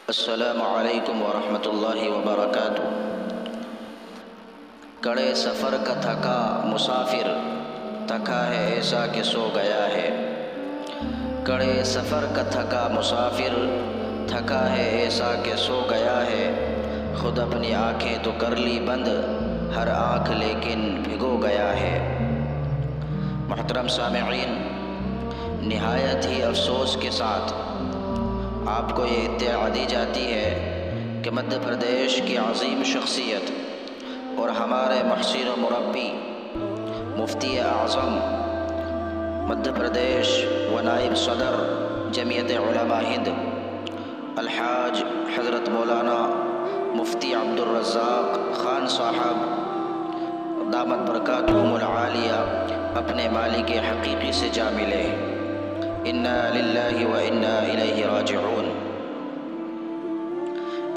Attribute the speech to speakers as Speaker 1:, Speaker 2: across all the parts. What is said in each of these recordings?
Speaker 1: السلام علیکم ورحمۃ اللہ وبرکاتہ۔ کڑے سفر کا تھکا مسافر، تھکا ہے ایسا کہ سو گیا ہے۔ کڑے سفر کا تھکا مسافر، تھکا ہے ایسا کہ سو گیا ہے۔ خود اپنی آنکھیں تو کر لی بند، ہر آنکھ لیکن بھگو گیا ہے۔ محترم سامعین، نہایت ہی افسوس کے ساتھ آپ کو یہ اطلاع دی جاتی ہے کہ مدھیہ پردیش کی عظیم شخصیت اور ہمارے محسن و مربی مفتی اعظم مدھیہ پردیش و نائب صدر جمعیت علماء ہند الحاج حضرت مولانا مفتی عبدالرزاق خان صاحب دامت برکاتہم العالیہ اپنے مالک حقیقی سے جا ملے۔ انا للہ و انا الیہ راجعون۔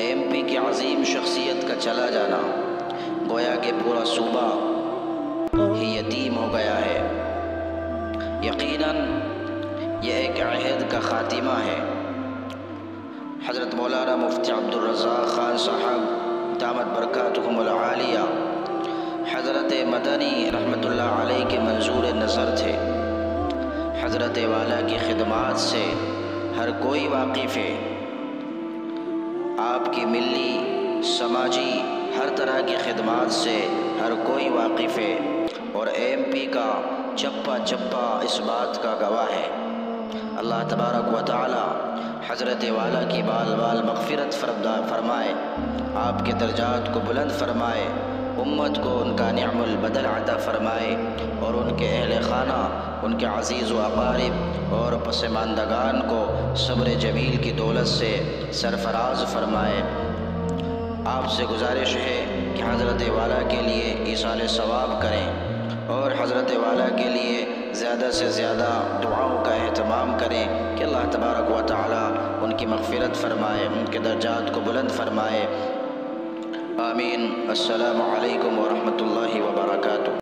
Speaker 1: ایم پی کی عظیم شخصیت کا چلا جانا گویا کہ پورا صوبہ ہی یتیم ہو گیا ہے۔ یقیناً یہ ایک عہد کا خاتمہ ہے۔ حضرت مولانا مفتی عبدالرزاق خان صاحب دامت برکاتہم العالیہ حضرت مدنی رحمۃ اللہ علیہ کے منظور نظر تھے۔ حضرت والا کی خدمات سے ہر کوئی واقف ہے۔ آپ کی ملی سماجی ہر طرح کی خدمات سے ہر کوئی واقف ہے، اور ایم پی کا چپا چپا اس بات کا گواہ ہے۔ اللہ تبارک و تعالی حضرت والا کی بال بال مغفرت فرمائے، آپ کے درجات کو بلند فرمائے، امت کو ان کا نعم البدل عطا فرمائے، اور ان کے اہل خانہ، ان کے عزیز و اقارب اور پسماندگان کو صبر جمیل کی دولت سے سرفراز فرمائے۔ آپ سے گزارش ہے کہ حضرت والا کے لیے ایصال ثواب کریں، اور حضرت والا کے لیے زیادہ سے زیادہ دعاؤں کا اہتمام کریں کہ اللہ تبارک و تعالی ان کی مغفرت فرمائے، ان کے درجات کو بلند فرمائے۔ آمین۔ السلام علیکم ورحمۃ اللہ وبرکاتہ۔